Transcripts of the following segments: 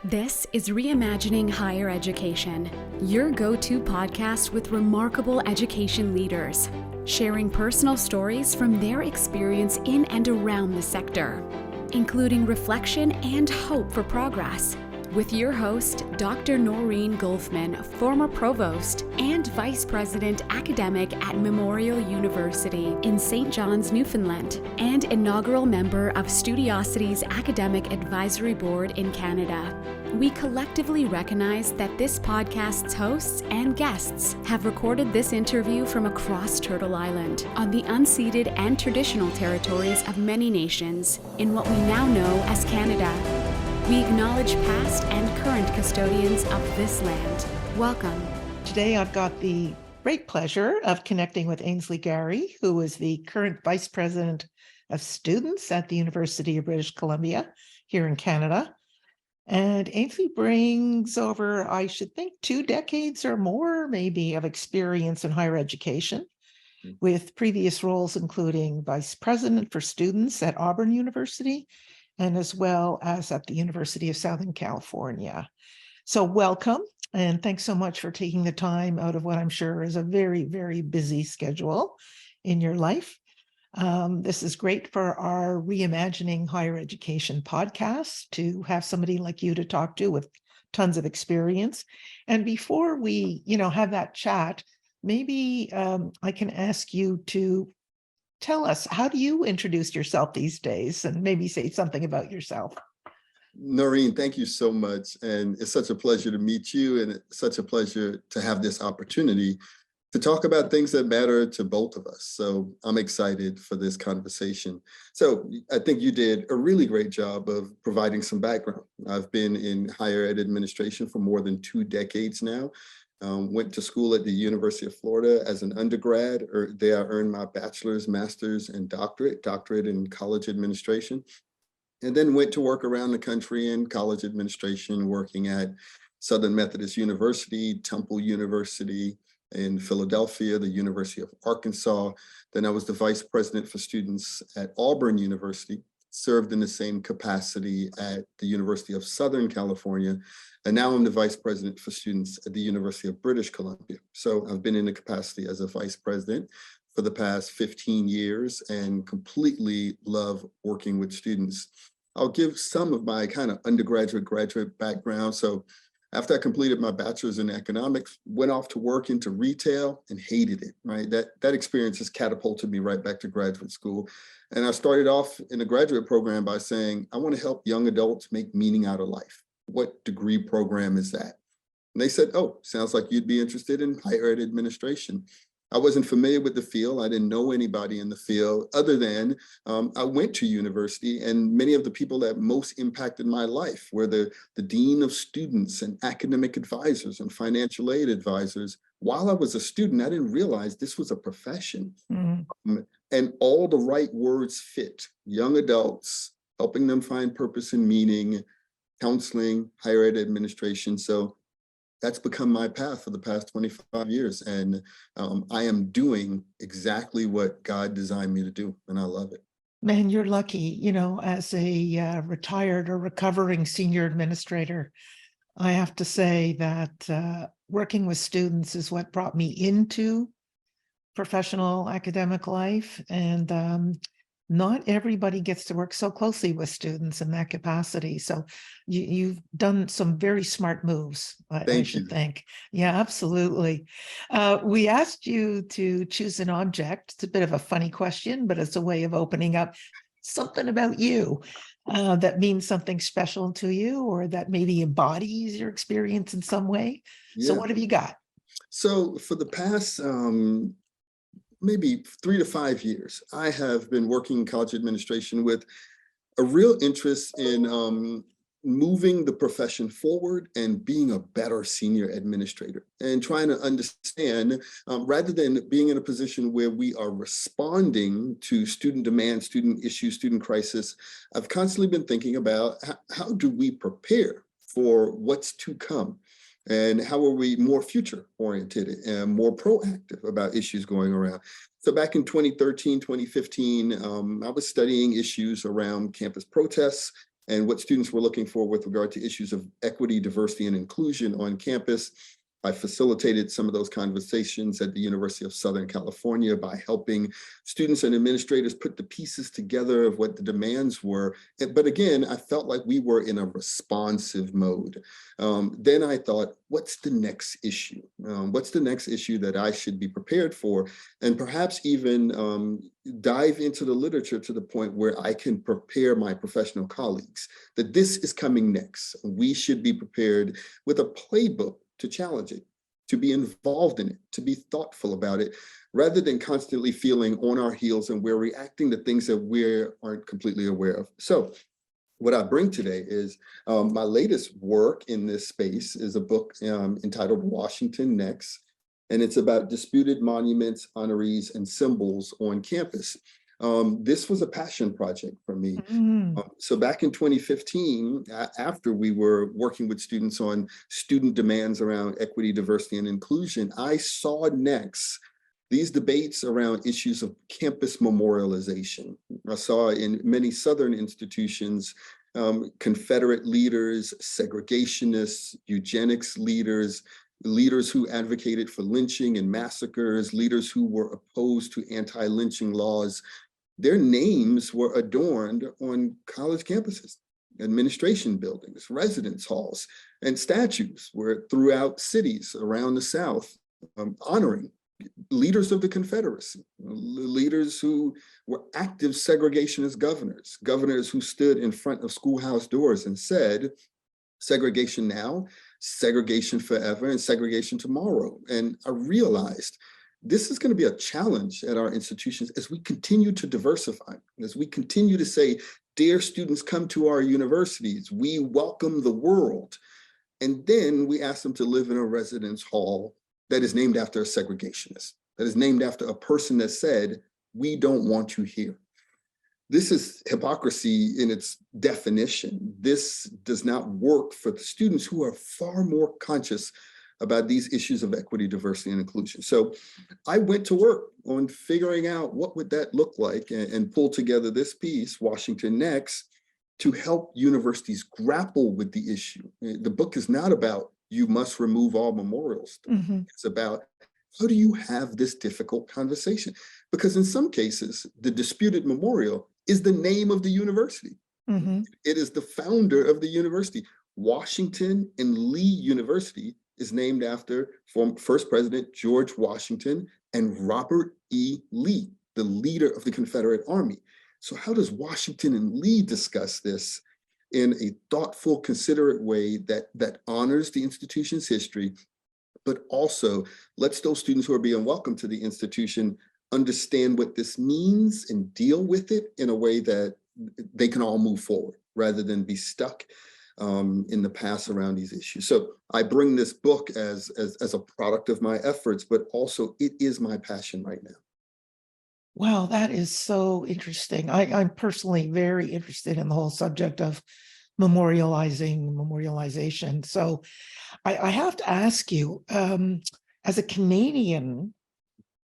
This is Reimagining Higher Education, your go-to podcast with remarkable education leaders, sharing personal stories from their experience in and around the sector, including reflection and hope for progress. With your host, Dr. Noreen Golfman, former provost and vice president academic at Memorial University in St. John's, Newfoundland, and inaugural member of Studiosity's Academic Advisory Board in Canada. We collectively recognize that this podcast's hosts and guests have recorded this interview from across Turtle Island on the unceded and traditional territories of many nations in what we now know as Canada. We acknowledge past and current custodians of this land. Welcome. Today, I've got the great pleasure of connecting with Ainsley Carry, who is the current Vice President of Students at the University of British Columbia here in Canada. And Ainsley brings over, I should think, 2 decades or more, maybe, of experience in higher education, with previous roles including Vice President for Students at Auburn University, and as well as at the University of Southern California. So welcome, and thanks so much for taking the time out of what I'm sure is a very, very busy schedule in your life. This is great for our Reimagining Higher Education podcast to have somebody like you to talk to with tons of experience. And before we, have that chat, maybe I can ask you to tell us, how do you introduce yourself these days, and maybe say something about yourself? Noreen, thank you so much. And it's such a pleasure to meet you, and it's such a pleasure to have this opportunity to talk about things that matter to both of us. So I'm excited for this conversation. So I think you did a really great job of providing some background. I've been in higher ed administration for more than 2 decades now. Went to school at the University of Florida as an undergrad, or there I earned my bachelor's, master's, and doctorate in college administration. And then went to work around the country in college administration, working at Southern Methodist University, Temple University in Philadelphia, the University of Arkansas. Then I was the vice president for students at Auburn University, served in the same capacity at the University of Southern California. And now I'm the vice president for students at the University of British Columbia. So I've been in the capacity as a vice president for the past 15 years and completely love working with students. I'll give some of my kind of undergraduate, graduate background. So after I completed my bachelor's in economics, went off to work into retail and hated it, right? That experience has catapulted me right back to graduate school. And I started off in a graduate program by saying, I want to help young adults make meaning out of life. What degree program is that? And they said, oh, sounds like you'd be interested in higher ed administration. I wasn't familiar with the field. I didn't know anybody in the field other than I went to university, and many of the people that most impacted my life were the dean of students and academic advisors and financial aid advisors. While I was a student, I didn't realize this was a profession. And all the right words fit: young adults, helping them find purpose and meaning, counseling, higher ed administration. So that's become my path for the past 25 years. And I am doing exactly what God designed me to do, and I love it. Man, you're lucky, as a retired or recovering senior administrator. I have to say that working with students is what brought me into professional academic life. And not everybody gets to work so closely with students in that capacity. So you've done some very smart moves, I should think. Yeah, absolutely. We asked you to choose an object. It's a bit of a funny question, but it's a way of opening up something about you that means something special to you, or that maybe embodies your experience in some way. Yeah. So what have you got? So for the past maybe 3 to 5 years, I have been working in college administration with a real interest in moving the profession forward and being a better senior administrator, and trying to understand, rather than being in a position where we are responding to student demand, student issues, student crisis, I've constantly been thinking about how do we prepare for what's to come? And how are we more future oriented and more proactive about issues going around? So back in 2013, 2015, I was studying issues around campus protests, and what students were looking for with regard to issues of equity, diversity, and inclusion on campus. I facilitated some of those conversations at the University of Southern California by helping students and administrators put the pieces together of what the demands were. But again, I felt like we were in a responsive mode. Then I thought, what's the next issue? What's the next issue that I should be prepared for? And perhaps even dive into the literature to the point where I can prepare my professional colleagues that this is coming next. We should be prepared with a playbook to challenge it, to be involved in it, to be thoughtful about it, rather than constantly feeling on our heels and we're reacting to things that we aren't completely aware of. So what I bring today is my latest work in this space is a book entitled Washington Next, and it's about disputed monuments, honorees, and symbols on campus. This was a passion project for me. So back in 2015, after we were working with students on student demands around equity, diversity, and inclusion, I saw next these debates around issues of campus memorialization. I saw in many Southern institutions, Confederate leaders, segregationists, eugenics leaders, leaders who advocated for lynching and massacres, leaders who were opposed to anti-lynching laws. Their names were adorned on college campuses, administration buildings, residence halls, and statues were throughout cities around the South, honoring leaders of the Confederacy, leaders who were active segregationist governors, governors who stood in front of schoolhouse doors and said, segregation now, segregation forever, and segregation tomorrow. And I realized this is going to be a challenge at our institutions as we continue to diversify, as we continue to say, dear students, come to our universities, we welcome the world. And then we ask them to live in a residence hall that is named after a segregationist, that is named after a person that said, we don't want you here. This is hypocrisy in its definition. This does not work for the students who are far more conscious about these issues of equity, diversity, and inclusion. So I went to work on figuring out what would that look like and pull together this piece, Washington Next, to help universities grapple with the issue. The book is not about you must remove all memorials. It's about how do you have this difficult conversation? Because in some cases, the disputed memorial is the name of the university. It is the founder of the university. Washington and Lee University is named after first President George Washington and Robert E. Lee, the leader of the Confederate Army. So how does Washington and Lee discuss this in a thoughtful, considerate way that honors the institution's history, but also lets those students who are being welcomed to the institution understand what this means and deal with it in a way that they can all move forward rather than be stuck in the past around these issues. So I bring this book as a product of my efforts, but also it is my passion right now. Wow, that is so interesting. I'm personally very interested in the whole subject of memorialization. So I have to ask you, as a Canadian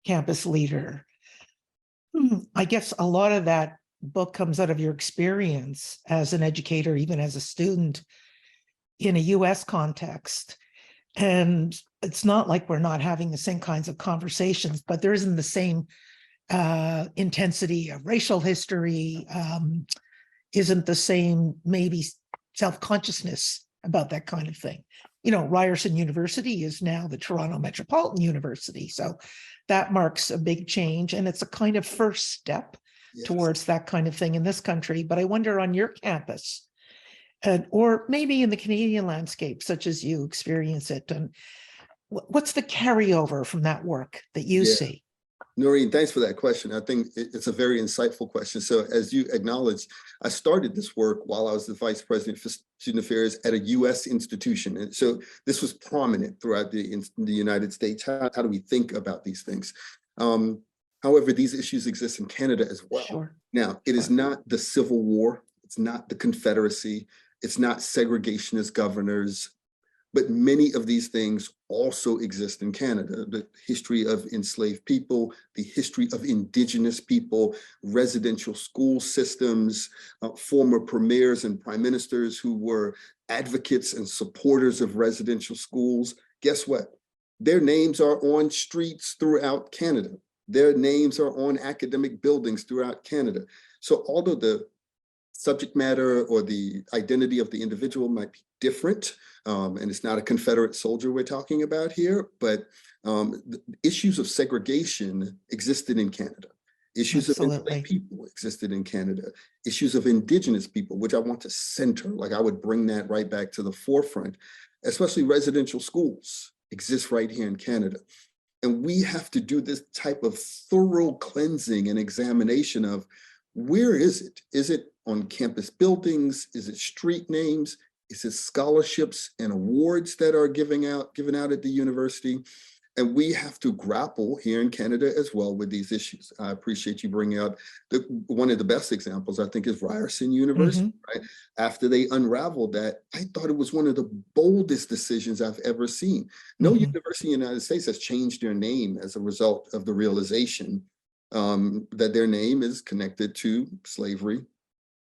campus leader, I guess a lot of that book comes out of your experience as an educator, even as a student in a US context. And it's not like we're not having the same kinds of conversations, but there isn't the same intensity of racial history, isn't the same maybe self-consciousness about that kind of thing. You know, Ryerson University is now the Toronto Metropolitan University. So that marks a big change. And it's a kind of first step towards that kind of thing in this country. But I wonder on your campus, or maybe in the Canadian landscape, such as you experience it, and what's the carryover from that work that you see? Noreen, thanks for that question. I think it's a very insightful question. So as you acknowledged, I started this work while I was the vice president for student affairs at a US institution. And so this was prominent throughout the United States. How do we think about these things? However, these issues exist in Canada as well. Now, it is not the Civil War. It's not the Confederacy. It's not segregationist governors. But many of these things also exist in Canada. The history of enslaved people, the history of Indigenous people, residential school systems, former premiers and prime ministers who were advocates and supporters of residential schools. Guess what? Their names are on streets throughout Canada. Their names are on academic buildings throughout Canada. So although the subject matter or the identity of the individual might be different, and it's not a Confederate soldier we're talking about here, but the issues of segregation existed in Canada. Issues of enslaved people existed in Canada. Issues of Indigenous people, which I want to center, like I would bring that right back to the forefront, especially residential schools exist right here in Canada. And we have to do this type of thorough cleansing and examination of where is it? Is it on campus buildings? Is it street names? Is it scholarships and awards that are given out at the university? And we have to grapple here in Canada as well with these issues. I appreciate you bringing up one of the best examples, I think, is Ryerson University, right? After they unraveled that, I thought it was one of the boldest decisions I've ever seen. No university in the United States has changed their name as a result of the realization that their name is connected to slavery,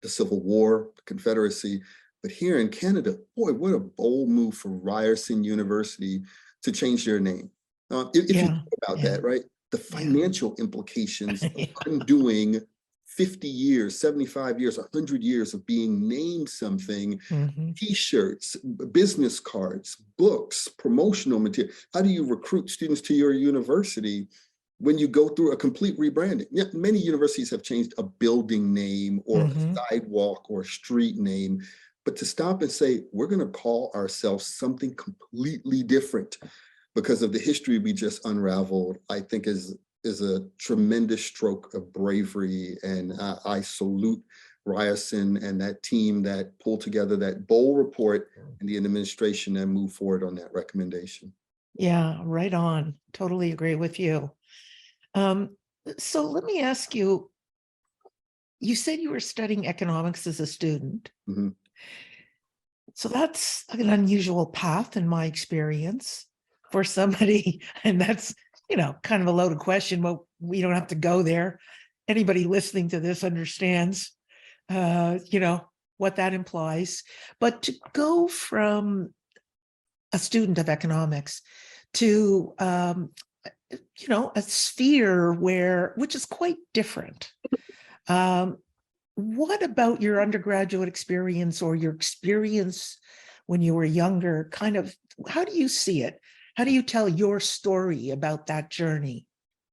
the Civil War, the Confederacy. But here in Canada, boy, what a bold move for Ryerson University to change their name. If you think about that, right? The financial implications of undoing 50 years, 75 years, 100 years of being named something, T-shirts, business cards, books, promotional material. How do you recruit students to your university when you go through a complete rebranding? Yeah, many universities have changed a building name or a sidewalk or a street name, but to stop and say, we're going to call ourselves something completely different because of the history we just unraveled, I think is a tremendous stroke of bravery. And I salute Ryerson and that team that pulled together that bold report and the administration that moved forward on that recommendation. Yeah, right on. Totally agree with you. So let me ask you, you said you were studying economics as a student. So that's an unusual path in my experience for somebody, and that's, kind of a loaded question, but we don't have to go there. Anybody listening to this understands, what that implies. But to go from a student of economics to, a sphere which is quite different. What about your undergraduate experience or your experience when you were younger? How do you see it? How do you tell your story about that journey?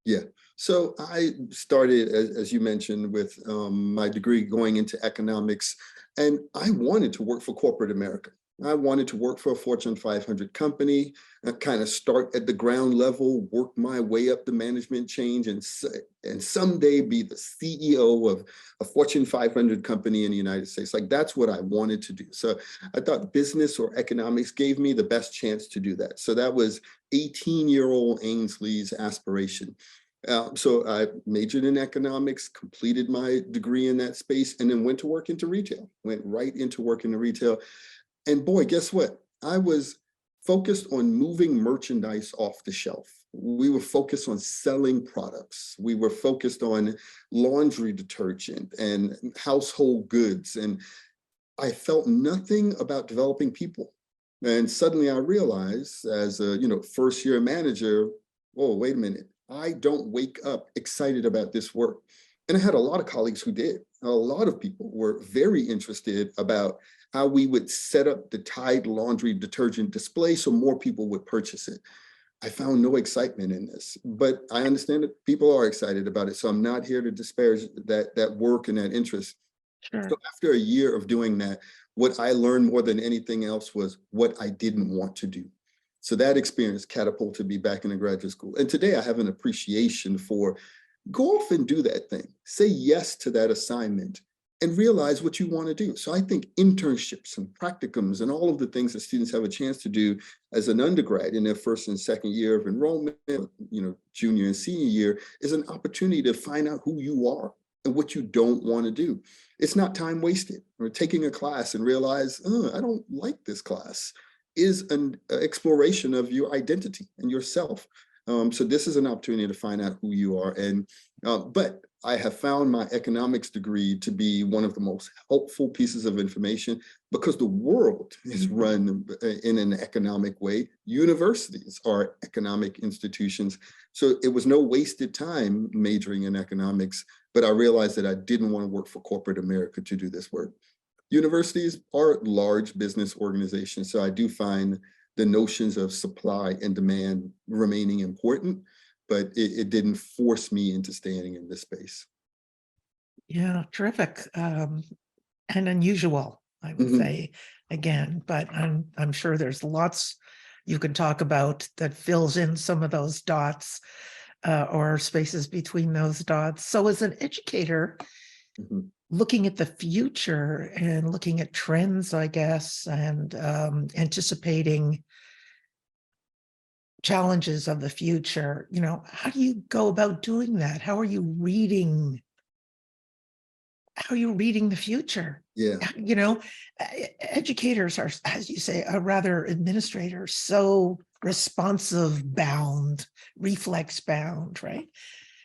Yeah. So I started, as you mentioned, with my degree going into economics, and I wanted to work for corporate America. I wanted to work for a Fortune 500 company, kind of start at the ground level, work my way up the management chain, and someday be the CEO of a Fortune 500 company in the United States. Like, that's what I wanted to do. So I thought business or economics gave me the best chance to do that. So that was 18-year-old Ainsley's aspiration. So I majored in economics, completed my degree in that space, and then went to work into retail, went right into work into retail. And boy, guess what? I was focused on moving merchandise off the shelf. We were focused on selling products. We were focused on laundry detergent and household goods. And I felt nothing about developing people. And suddenly I realized, as a first year manager, whoa, wait a minute. I don't wake up excited about this work. And I had a lot of colleagues who did. A lot of people were very interested about how we would set up the Tide laundry detergent display so more people would purchase it. I found no excitement in this, but I understand that people are excited about it. So I'm not here to disparage that work and that interest. Sure. So after a year of doing that, what I learned more than anything else was what I didn't want to do. So that experience catapulted me back into graduate school. And today I have an appreciation for go off and do that thing. Say yes to that assignment and realize what you want to do. So I think internships and practicums and all of the things that students have a chance to do as an undergrad in their first and second year of enrollment, junior and senior year, is an opportunity to find out who you are and what you don't want to do. It's not time wasted or taking a class and realize, oh, I don't like this class. is an exploration of your identity and yourself. So this is an opportunity to find out who you are. And but I have found my economics degree to be one of the most helpful pieces of information because the world is run in an economic way. Universities are economic institutions. So it was no wasted time majoring in economics, but I realized that I didn't want to work for corporate America to do this work. Universities are large business organizations, so I do find the notions of supply and demand remaining important, but it didn't force me into staying in this space. Yeah, terrific. And unusual, I would say, again, but I'm sure there's lots you can talk about that fills in some of those dots or spaces between those dots. So as an educator, looking at the future and looking at trends, I guess, and anticipating challenges of the future, you know, how do you go about doing that? How are you reading the future? Yeah. You know, educators are, as you say, are rather administrators, so responsive bound, reflex bound, right?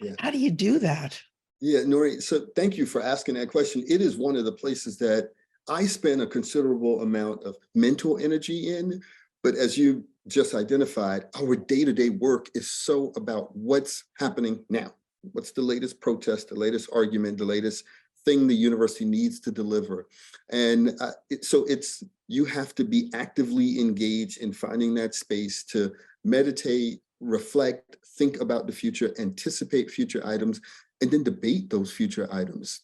Yeah. How do you do that? Yeah, Noreen, so thank you for asking that question. It is one of the places that I spend a considerable amount of mental energy in, but as you just identified, our day-to-day work is so about what's happening now. What's the latest protest, the latest argument, the latest thing the university needs to deliver. And so you have to be actively engaged in finding that space to meditate, reflect, think about the future, anticipate future items, and then debate those future items.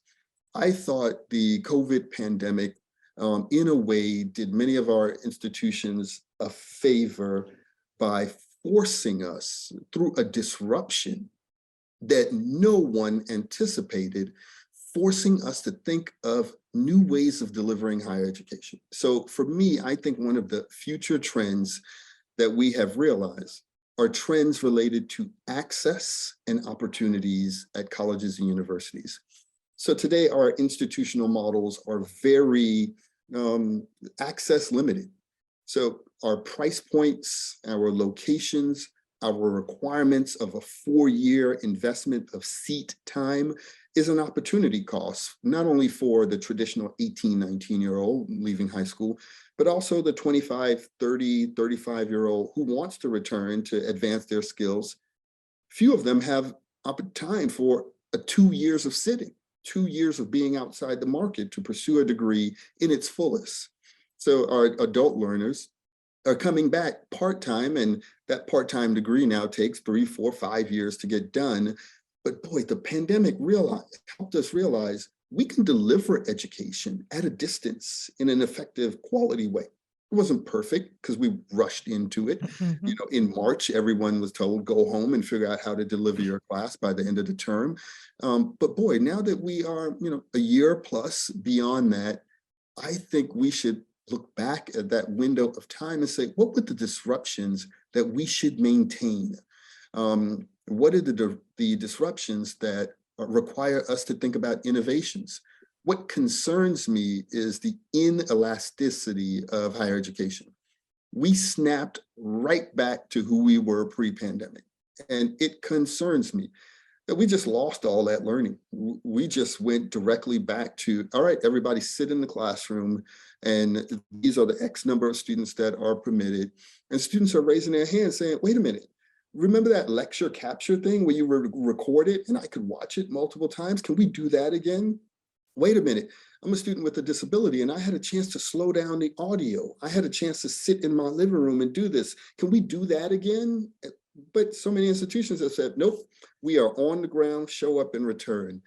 I thought the COVID pandemic, in a way, did many of our institutions a favor by forcing us through a disruption that no one anticipated, forcing us to think of new ways of delivering higher education. So for me, I think one of the future trends that we have realized are trends related to access and opportunities at colleges and universities. So today our institutional models are very access limited. So our price points, our locations, our requirements of a 4-year investment of seat time is an opportunity cost, not only for the traditional 18, 19-year-old leaving high school, but also the 25, 30, 35-year-old who wants to return to advance their skills. Few of them have time for 2 years of sitting, 2 years of being outside the market to pursue a degree in its fullest. So our adult learners are coming back part-time, and that part-time degree now takes 3, 4, 5 years to get done. But boy, the pandemic helped us realize we can deliver education at a distance in an effective, quality way. It wasn't perfect because we rushed into it. You know, in March, everyone was told, go home and figure out how to deliver your class by the end of the term. But boy, now that we are, you know, a year plus beyond that, I think we should look back at that window of time and say, what were the disruptions that we should maintain? What are the disruptions that require us to think about innovations? What concerns me is the inelasticity of higher education. We snapped right back to who we were pre-pandemic, and it concerns me that we just lost all that learning. We just went directly back to, all right, everybody sit in the classroom, and these are the X number of students that are permitted. And students are raising their hands saying, wait a minute, remember that lecture capture thing where you were recorded and I could watch it multiple times? Can we do that again? Wait a minute, I'm a student with a disability and I had a chance to slow down the audio. I had a chance to sit in my living room and do this. Can we do that again? But so many institutions have said, nope, we are on the ground, show up and return.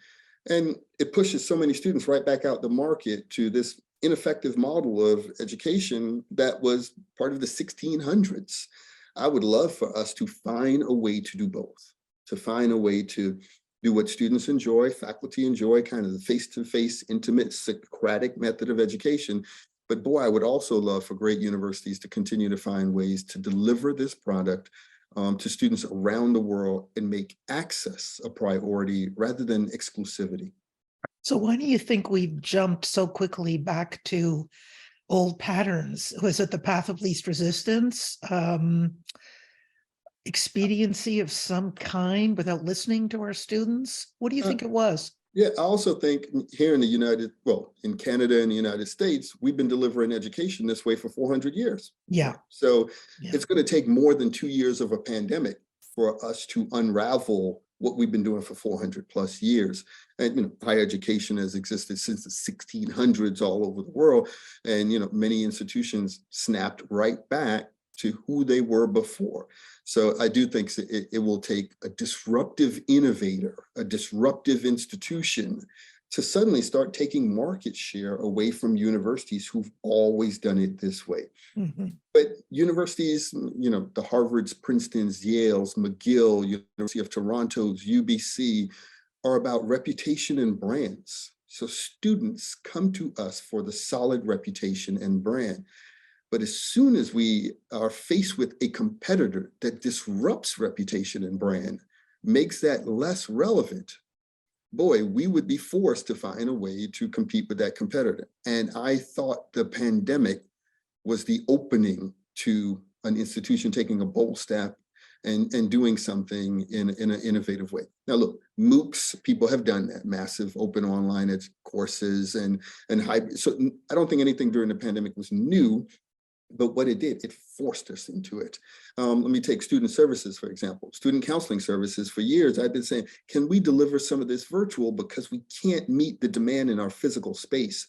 And it pushes so many students right back out the market to this ineffective model of education that was part of the 1600s. I would love for us to find a way to do both, to find a way to do what students enjoy, faculty enjoy, kind of the face-to-face, intimate, Socratic method of education. But boy, I would also love for great universities to continue to find ways to deliver this product to students around the world and make access a priority rather than exclusivity. So why do you think we've jumped so quickly back to old patterns. Was it the path of least resistance? Expediency of some kind without listening to our students? What do you think it was? Yeah, I also think here in in Canada and the United States, we've been delivering education this way for 400 years. Yeah. So Yeah. it's going to take more than 2 years of a pandemic for us to unravel what we've been doing for 400 plus years. And, higher education has existed since the 1600s all over the world. And, many institutions snapped right back to who they were before. So I do think it will take a disruptive innovator, a disruptive institution to suddenly start taking market share away from universities who've always done it this way. Mm-hmm. But universities, the Harvards, Princetons, Yales, McGill, University of Toronto's, UBC, are about reputation and brands. So students come to us for the solid reputation and brand. But as soon as we are faced with a competitor that disrupts reputation and brand, makes that less relevant, boy, we would be forced to find a way to compete with that competitor. And I thought the pandemic was the opening to an institution taking a bold step and doing something in an innovative way. Now, look, MOOCs, people have done that, massive open online courses and hybrid. So I don't think anything during the pandemic was new. But what it did, it forced us into it. Let me take student services, for example. Student counseling services, for years, I've been saying, can we deliver some of this virtual because we can't meet the demand in our physical space?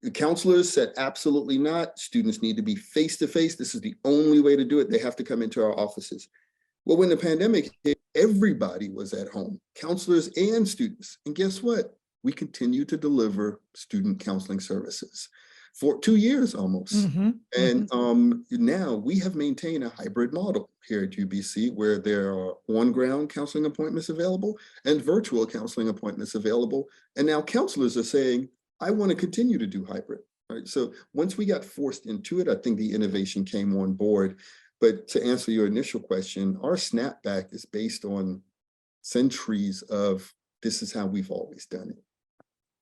The counselors said, absolutely not. Students need to be face-to-face. This is the only way to do it. They have to come into our offices. Well, when the pandemic hit, everybody was at home, counselors and students. And guess what? We continue to deliver student counseling services for 2 years almost. Mm-hmm. And now we have maintained a hybrid model here at UBC where there are on-ground counseling appointments available and virtual counseling appointments available. And now counselors are saying, I want to continue to do hybrid. Right? So once we got forced into it, I think the innovation came on board. But to answer your initial question, our snapback is based on centuries of this is how we've always done it.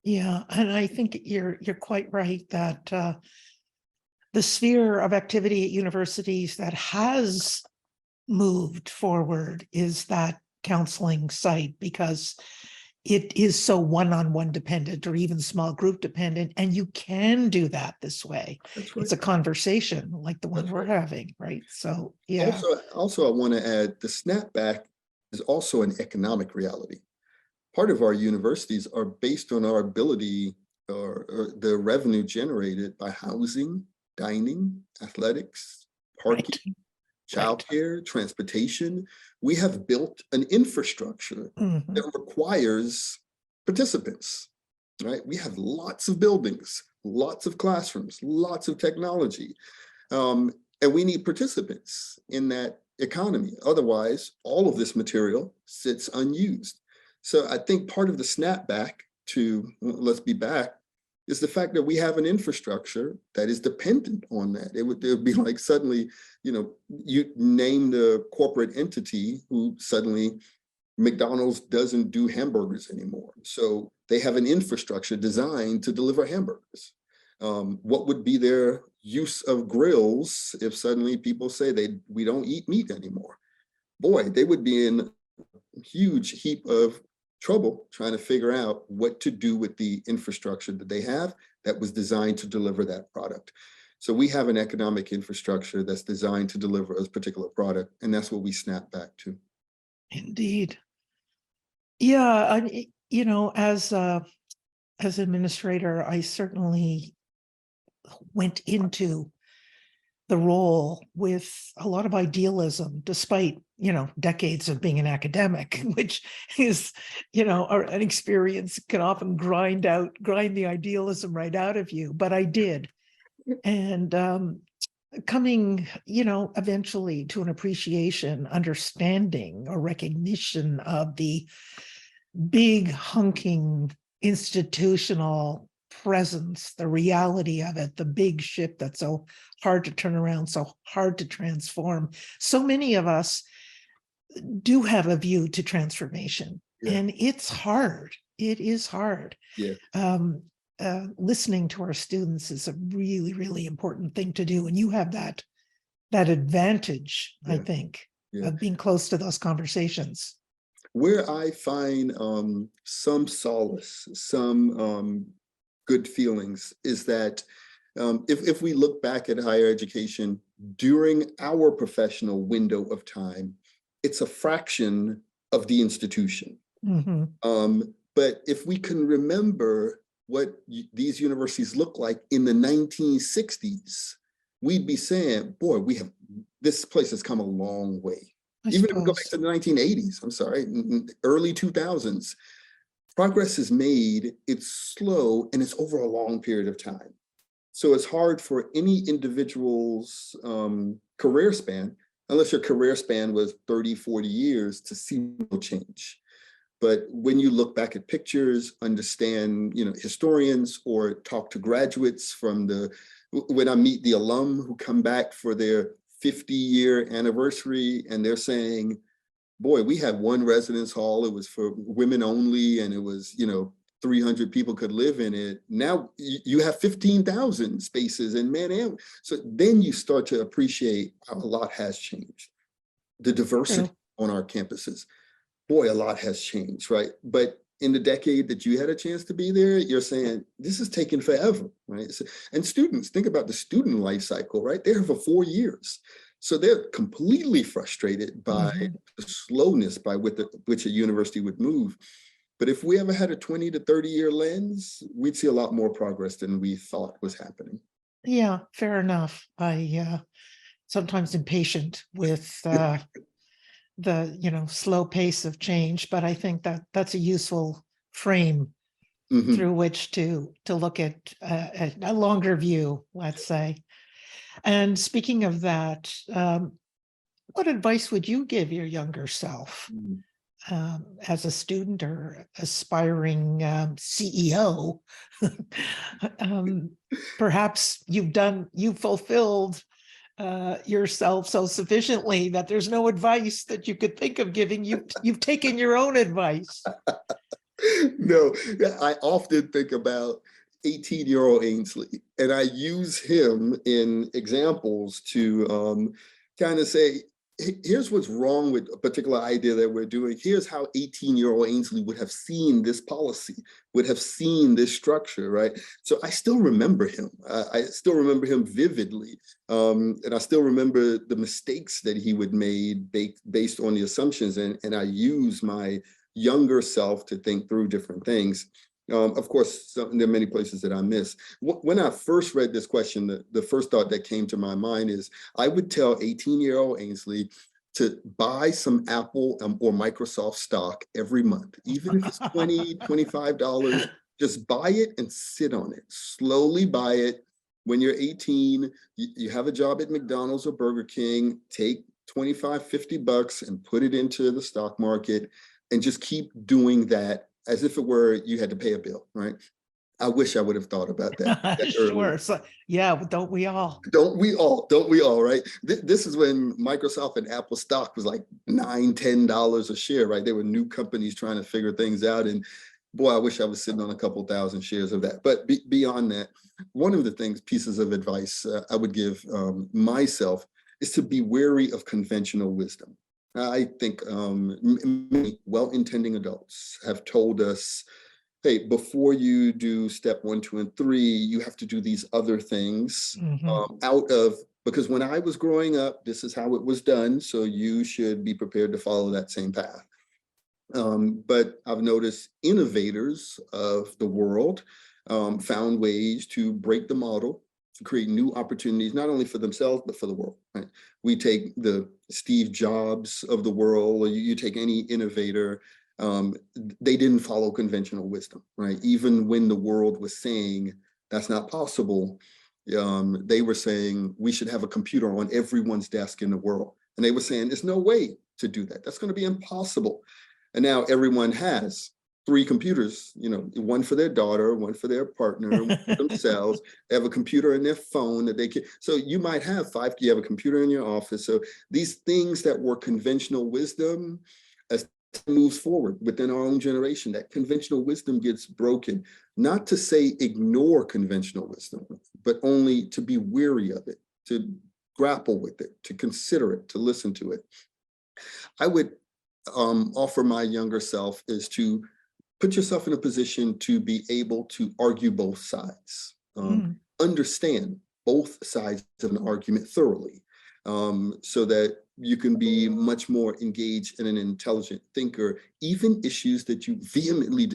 Yeah, and I think you're quite right that the sphere of activity at universities that has moved forward is that counseling site, because it is so one-on-one dependent or even small group dependent, and you can do that this way. That's right. It's a conversation like the one That's we're right. having, right? So yeah. Also, I want to add the snapback is also an economic reality. Part of our universities are based on our ability or the revenue generated by housing, dining, athletics, parking, childcare, transportation. We have built an infrastructure that requires participants, right? We have lots of buildings, lots of classrooms, lots of technology, and we need participants in that economy. Otherwise, all of this material sits unused. So I think part of the snapback to let's be back is the fact that we have an infrastructure that is dependent on that. It would be like suddenly, you name the corporate entity who suddenly McDonald's doesn't do hamburgers anymore. So they have an infrastructure designed to deliver hamburgers. What would be their use of grills if suddenly people say we don't eat meat anymore? Boy, they would be in a huge heap of trouble trying to figure out what to do with the infrastructure that they have that was designed to deliver that product. So we have an economic infrastructure that's designed to deliver a particular product, and that's what we snap back to. Indeed. Yeah, as administrator, I certainly went into the role with a lot of idealism, despite, decades of being an academic, which is, an experience can often grind the idealism right out of you, but I did. And coming, eventually to an appreciation, understanding, or recognition of the big hunking institutional presence, the reality of it, the big ship that's so hard to turn around, so hard to transform. So many of us do have a view to transformation, and it's hard. It is hard. Yeah. listening to our students is a really, really important thing to do. And you have that advantage, I Yeah. think, Yeah. of being close to those conversations. Where I find some solace, some good feelings is that if we look back at higher education during our professional window of time, it's a fraction of the institution. But if we can remember what these universities look like in the 1960s, we'd be saying, boy, this place has come a long way. Even if we go back to the 1980s, I'm sorry, early 2000s, progress is made, it's slow, and it's over a long period of time. So it's hard for any individual's career span, unless your career span was 30, 40 years, to see real change. But when you look back at pictures, understand, historians, or talk to graduates when I meet the alum who come back for their 50-year anniversary, and they're saying, boy, we had one residence hall, it was for women only, and it was, 300 people could live in it. Now you have 15,000 spaces, and so then you start to appreciate how a lot has changed. The diversity on our campuses, boy, a lot has changed, right? But in the decade that you had a chance to be there, you're saying, this is taking forever, right? And students, think about the student life cycle, right? They're here for 4 years. So they're completely frustrated by the slowness by which a university would move. But if we ever had a 20 to 30-year lens, we'd see a lot more progress than we thought was happening. Yeah, fair enough. I sometimes impatient with the slow pace of change, but I think that that's a useful frame through which to look at a longer view, let's say. And speaking of that, what advice would you give your younger self as a student or aspiring CEO? Perhaps you've fulfilled yourself so sufficiently that there's no advice that you could think of giving. You've taken your own advice. No, I often think about 18-year-old Ainsley, and I use him in examples to kind of say, here's what's wrong with a particular idea that we're doing. Here's how 18-year-old Ainsley would have seen this policy, would have seen this structure, right? So I still remember him. I still remember him vividly. And I still remember the mistakes that he would made based on the assumptions. And I use my younger self to think through different things. Of course, there are many places that I miss. When I first read this question, the first thought that came to my mind is I would tell 18-year-old Ainsley to buy some Apple or Microsoft stock every month, even if it's $20, $25, just buy it and sit on it. Slowly buy it. When you're 18, you have a job at McDonald's or Burger King, take 25, $50 and put it into the stock market and just keep doing that as if it were you had to pay a bill, right? I wish I would have thought about that Sure. So, yeah, don't we all? Don't we all, right? This is when Microsoft and Apple stock was like $9, $10 a share, right? They were new companies trying to figure things out. And boy, I wish I was sitting on a couple thousand shares of that. But beyond that, one of the pieces of advice I would give myself is to be wary of conventional wisdom. I think many well-intending adults have told us, hey, before you do step 1, 2, and 3, you have to do these other things because when I was growing up, this is how it was done. So you should be prepared to follow that same path. But I've noticed innovators of the world found ways to break the model, to create new opportunities, not only for themselves, but for the world, right? We take the Steve Jobs of the world, or you take any innovator, they didn't follow conventional wisdom, right? Even when the world was saying that's not possible, they were saying we should have a computer on everyone's desk in the world. And they were saying there's no way to do that. That's going to be impossible. And now everyone has 3 computers, one for their daughter, one for their partner, one for themselves. They have a computer in their phone that they can. So you might have 5, you have a computer in your office. So these things that were conventional wisdom, as moves forward within our own generation, that conventional wisdom gets broken. Not to say ignore conventional wisdom, but only to be weary of it, to grapple with it, to consider it, to listen to it. I would offer my younger self is to put yourself in a position to be able to argue both sides, understand both sides of an argument thoroughly, so that you can be much more engaged in an intelligent thinker, even issues that you vehemently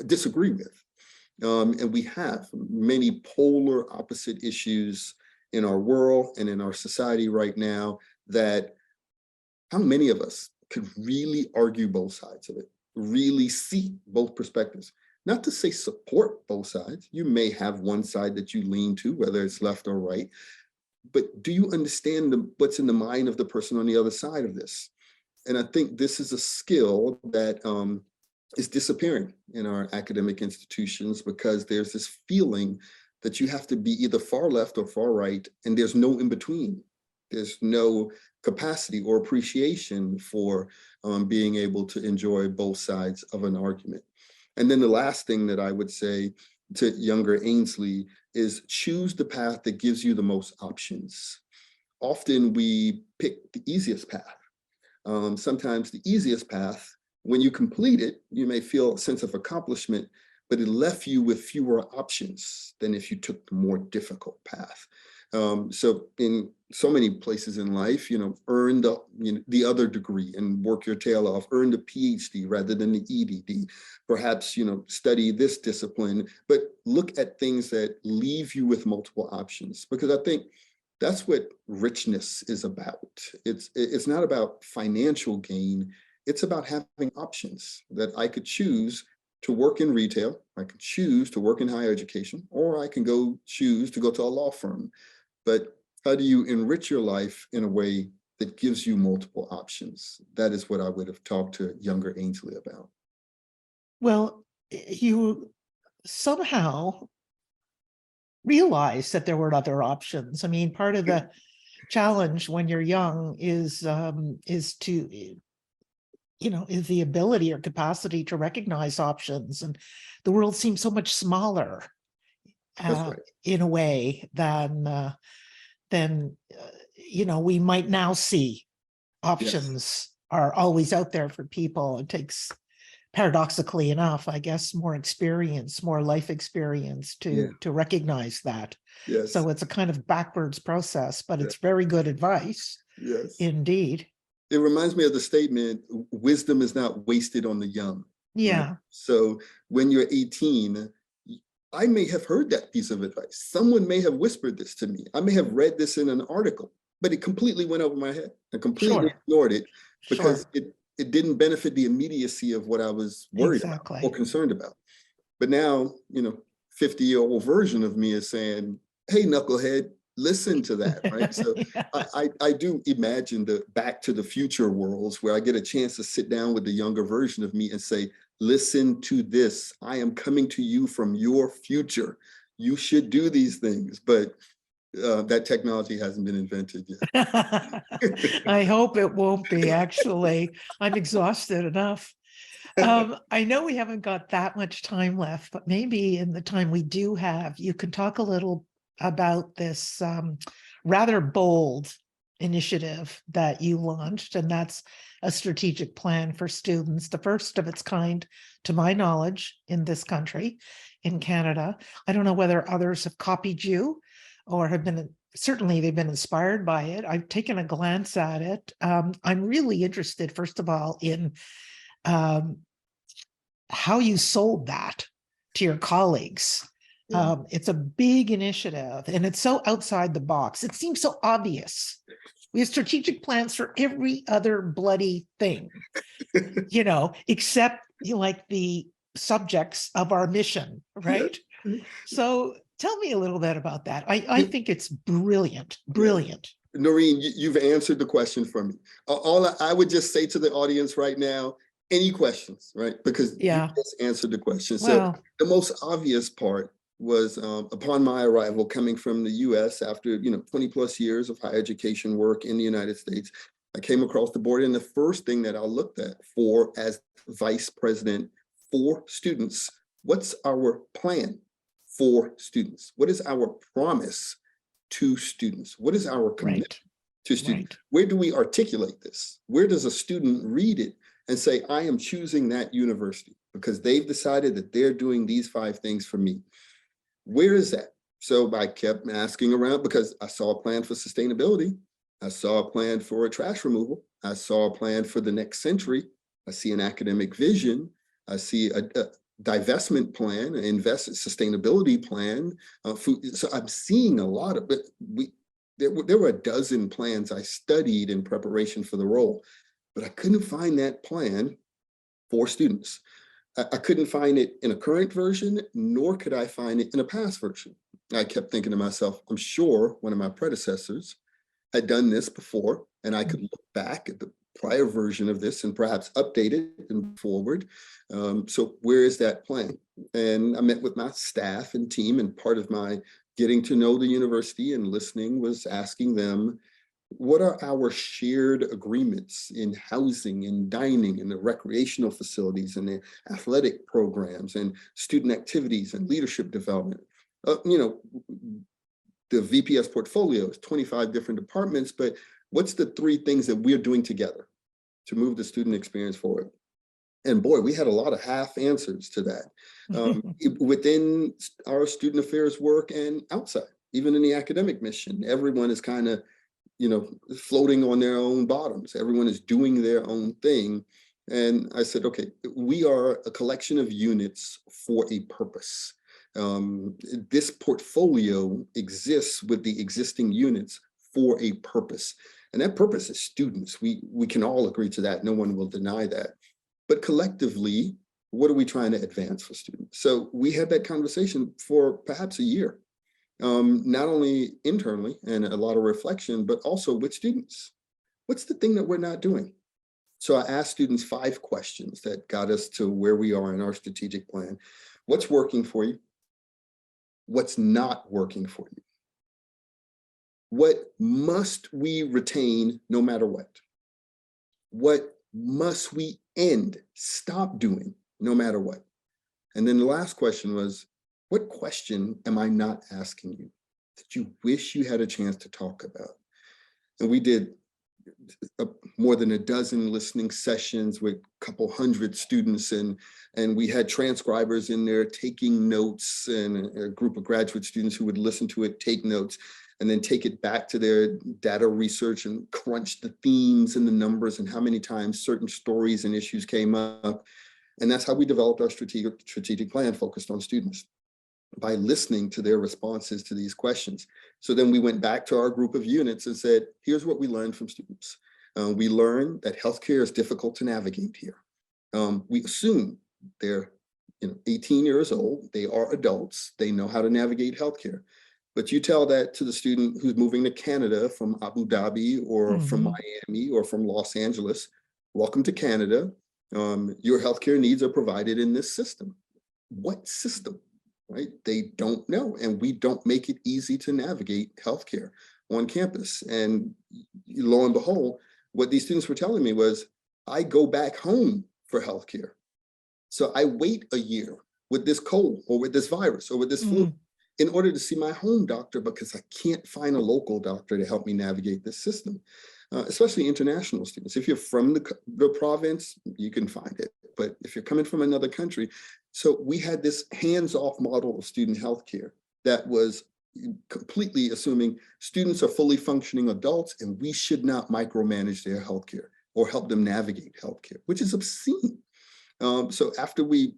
disagree with. And we have many polar opposite issues in our world and in our society right now, that how many of us could really argue both sides of it, really see both perspectives? Not to say support both sides. You may have one side that you lean to, whether it's left or right, but do you understand what's in the mind of the person on the other side of this? And I think this is a skill that is disappearing in our academic institutions, because there's this feeling that you have to be either far left or far right, and there's no in between. There's no capacity or appreciation for being able to enjoy both sides of an argument. And then the last thing that I would say to younger Ainsley is choose the path that gives you the most options. Often we pick the easiest path. Sometimes the easiest path, when you complete it, you may feel a sense of accomplishment, but it left you with fewer options than if you took the more difficult path. So in so many places in life, earn the other degree and work your tail off, earn the PhD rather than the EDD, perhaps, study this discipline, but look at things that leave you with multiple options, because I think that's what richness is about. It's not about financial gain. It's about having options that I could choose to work in retail, I could choose to work in higher education, or I can choose to go to a law firm. But how do you enrich your life in a way that gives you multiple options? That is what I would have talked to younger Ainsley about. Well, you somehow realized that there were other options. I mean, part of the challenge when you're young is the ability or capacity to recognize options, and the world seems so much smaller in a way than we might now see. Options are always out there for people. It takes, paradoxically enough, I guess, more experience, more life experience to recognize that. Yes. So it's a kind of backwards process, but it's very good advice. Yes, indeed. It reminds me of the statement, wisdom is not wasted on the young. Yeah. Right? So when you're 18, I may have heard that piece of advice. Someone may have whispered this to me. I may have read this in an article, but it completely went over my head. I completely ignored it because it didn't benefit the immediacy of what I was worried about or concerned about. But now, 50-year-old version of me is saying, hey, knucklehead, listen to that, right? So I do imagine the Back to the Future worlds where I get a chance to sit down with the younger version of me and say, listen to this. I am coming to you from your future. You should do these things, but that technology hasn't been invented yet. I hope it won't be, actually. I'm exhausted enough. I know we haven't got that much time left, but maybe in the time we do have, you can talk a little about this rather bold initiative that you launched, and that's a strategic plan for students, the first of its kind, to my knowledge, in this country, in Canada. I don't know whether others have copied you or have been, certainly they've been inspired by it. I've taken a glance at it. I'm really interested, first of all, in how you sold that to your colleagues. It's a big initiative and it's so outside the box. It seems so obvious. We have strategic plans for every other bloody thing, except like the subjects of our mission, right? So tell me a little bit about that. I think it's brilliant. Noreen, you've answered the question for me. All I would just say to the audience right now, any questions, right? Because you just answered the question. So the most obvious part was upon my arrival, coming from the US after 20 plus years of higher education work in the United States, I came across the board, and the first thing that I looked at for as vice president for students, what's our plan for students? What is our promise to students? What is our commitment to students? Where do we articulate this? Where does a student read it and say, I am choosing that university because they've decided that they're doing these 5 things for me? Where is that? So I kept asking around because I saw a plan for sustainability. I saw a plan for trash removal. I saw a plan for the next century. I see an academic vision. I see a divestment plan, an sustainability plan. So I'm seeing a lot of it. There were a dozen plans I studied in preparation for the role, but I couldn't find that plan for students. I couldn't find it in a current version, nor could I find it in a past version. I kept thinking to myself, I'm sure one of my predecessors had done this before, and I could look back at the prior version of this and perhaps update it and forward. So where is that plan? And I met with my staff and team, and part of my getting to know the university and listening was asking them, what are our shared agreements in housing and dining and the recreational facilities and the athletic programs and student activities and leadership development? The VPS portfolio is 25 different departments, but what's the 3 things that we're doing together to move the student experience forward? And boy, we had a lot of half answers to that within our student affairs work and outside, even in the academic mission. Everyone is kind of, floating on their own bottoms. Everyone is doing their own thing. And I said, okay, we are a collection of units for a purpose. This portfolio exists with the existing units for a purpose. And that purpose is students. We can all agree to that. No one will deny that. But collectively, what are we trying to advance for students? So we had that conversation for perhaps a year, not only internally and a lot of reflection, but also with students. What's the thing that we're not doing? So I asked students 5 questions that got us to where we are in our strategic plan. What's working for you? What's not working for you? What must we retain no matter what? What must we stop doing no matter what? And then the last question was, what question am I not asking you that you wish you had a chance to talk about? And we did more than a dozen listening sessions with a couple hundred students, and we had transcribers in there taking notes, and a group of graduate students who would listen to it, take notes, and then take it back to their data research and crunch the themes and the numbers and how many times certain stories and issues came up. And that's how we developed our strategic plan focused on students, by listening to their responses to these questions. So then we went back to our group of units and said, here's what we learned from students. We learned that healthcare is difficult to navigate here. We assume they're 18 years old, they are adults, they know how to navigate healthcare. But you tell that to the student who's moving to Canada from Abu Dhabi or from Miami or from Los Angeles, welcome to Canada. Your healthcare needs are provided in this system. What system? Right? They don't know, and we don't make it easy to navigate healthcare on campus. And lo and behold, what these students were telling me was, I go back home for healthcare. So I wait a year with this cold or with this virus or with this flu in order to see my home doctor because I can't find a local doctor to help me navigate this system. Especially international students. If you're from the province, you can find it. But if you're coming from another country, so we had this hands-off model of student healthcare that was completely assuming students are fully functioning adults and we should not micromanage their healthcare or help them navigate healthcare, which is obscene. So after we,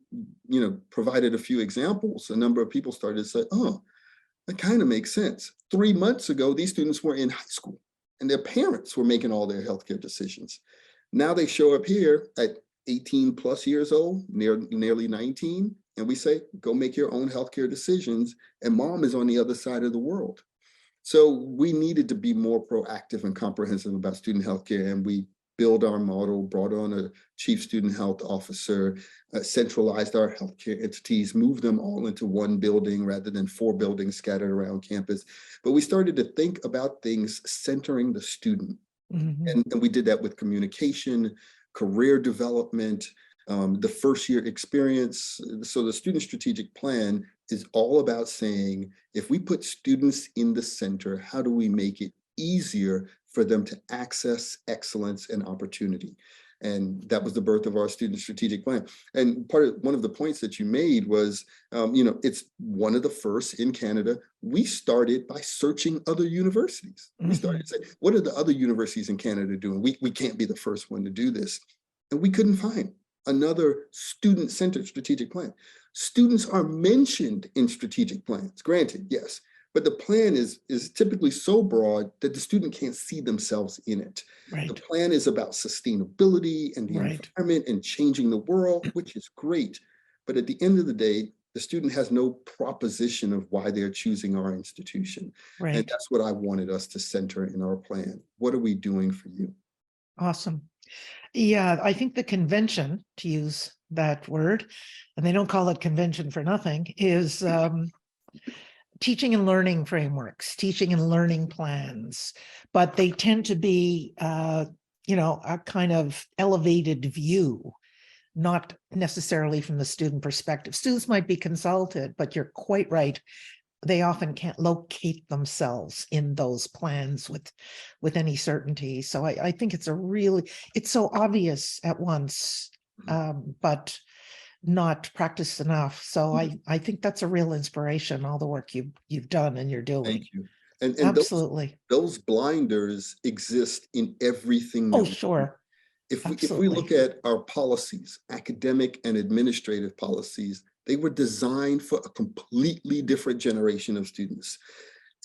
provided a few examples, a number of people started to say, oh, that kind of makes sense. 3 months ago, these students were in high school and their parents were making all their healthcare decisions. Now they show up here at 18 plus years old, nearly 19, and we say, go make your own healthcare decisions, and mom is on the other side of the world. So we needed to be more proactive and comprehensive about student healthcare, and we built our model, brought on a chief student health officer, centralized our healthcare entities, moved them all into one building rather than 4 buildings scattered around campus. But we started to think about things centering the student Mhm. And we did that with communication, career development, the first year experience. So the student strategic plan is all about saying, if we put students in the center, how do we make it easier for them to access excellence and opportunity? And that was the birth of our student strategic plan. And one of the points that you made was, it's one of the first in Canada. We started by searching other universities. We started to say, what are the other universities in Canada doing? We can't be the first one to do this. And we couldn't find another student-centered strategic plan. Students are mentioned in strategic plans, granted, yes, but the plan is typically so broad that the student can't see themselves in it. Right. The plan is about sustainability and the environment and changing the world, which is great. But at the end of the day, the student has no proposition of why they're choosing our institution. Right. And that's what I wanted us to center in our plan. What are we doing for you? Awesome. Yeah, I think the convention, to use that word, and they don't call it convention for nothing, is teaching and learning frameworks, teaching and learning plans, but they tend to be, a kind of elevated view, not necessarily from the student perspective. Students might be consulted, but you're quite right. They often can't locate themselves in those plans with any certainty. So I think it's so obvious at once, but not practiced enough. So I think that's a real inspiration, all the work you've done and you're doing. Thank you. And Absolutely. those blinders exist in everything. Oh, sure. If we look at our policies, academic and administrative policies, they were designed for a completely different generation of students,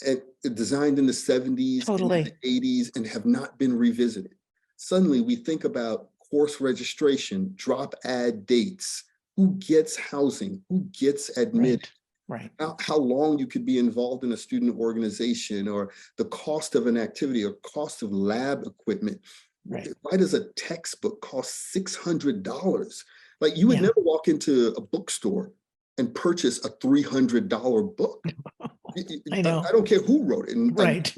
and designed in the 70s, Totally. and the 80s, and have not been revisited. Suddenly we think about course registration, drop add dates, who gets housing, who gets admitted, Right. how long you could be involved in a student organization, or the cost of an activity, or cost of lab equipment. Right. Why does a textbook cost $600? Like, you would never walk into a bookstore and purchase a $300 book. I know. I don't care who wrote it. Right.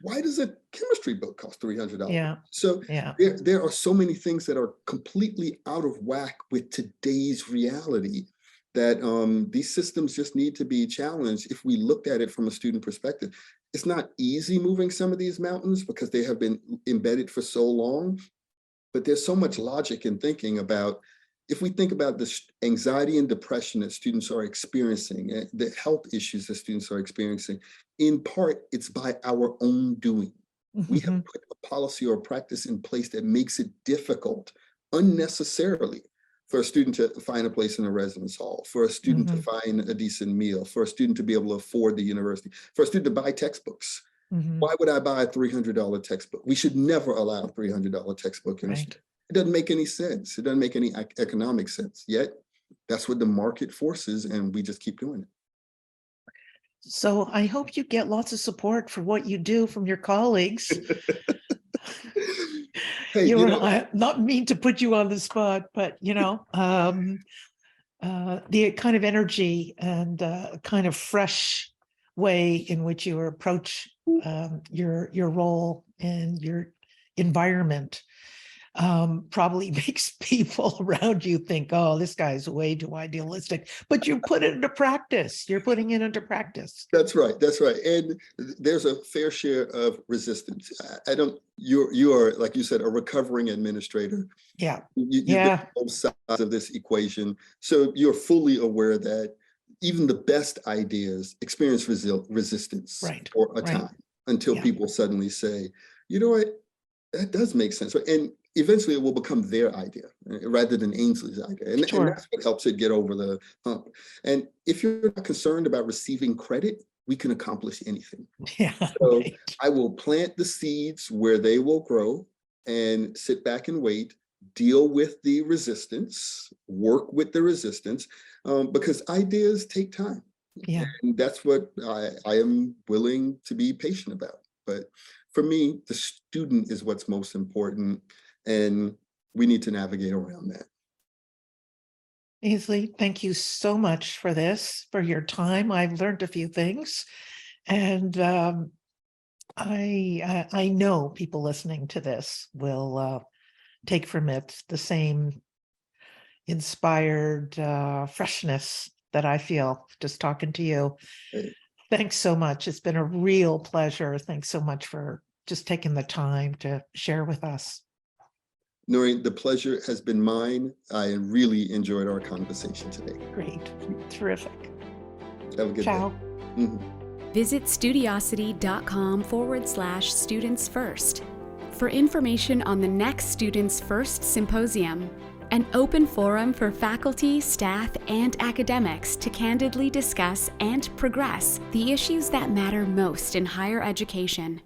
Why does a chemistry book cost $300? Yeah. So there are so many things that are completely out of whack with today's reality, that these systems just need to be challenged if we looked at it from a student perspective. It's not easy moving some of these mountains because they have been embedded for so long, but there's so much logic in thinking about, if we think about the anxiety and depression that students are experiencing, the health issues that students are experiencing, in part, it's by our own doing. We have put a policy or a practice in place that makes it difficult unnecessarily for a student to find a place in a residence hall, for a student to find a decent meal, for a student to be able to afford the university, for a student to buy textbooks. Why would I buy a $300 textbook? We should never allow a $300 textbook in a school. It doesn't make any sense. It doesn't make any economic sense. Yet that's what the market forces, and we just keep doing it. So I hope you get lots of support for what you do from your colleagues. Hey, I not mean to put you on the spot, but the kind of energy and kind of fresh way in which you approach your role and your environment probably makes people around you think, oh, this guy's way too idealistic, but you put it into practice. You're putting it into practice. That's right. That's right. And there's a fair share of resistance. You are, like you said, a recovering administrator. Yeah. You've been on both sides of this equation. So you're fully aware that even the best ideas experience resistance for a time, until people suddenly say, you know what, that does make sense. And eventually it will become their idea rather than Ainsley's idea. And that's what helps it get over the hump. And if you're not concerned about receiving credit, we can accomplish anything. So I will plant the seeds where they will grow, and sit back and wait, deal with the resistance, work with the resistance, because ideas take time. And that's what I am willing to be patient about. But for me, the student is what's most important, and we need to navigate around that. Ainsley, thank you so much for this, for your time. I've learned a few things, and I know people listening to this will take from it the same inspired freshness that I feel just talking to you. Hey, Thanks so much. It's been a real pleasure. Thanks so much for just taking the time to share with us. Noreen, the pleasure has been mine. I really enjoyed our conversation today. Great. Terrific. Have a good Ciao. day. Mhm. Visit studiosity.com/Students First for information on the next Students First Symposium, an open forum for faculty, staff, and academics to candidly discuss and progress the issues that matter most in higher education.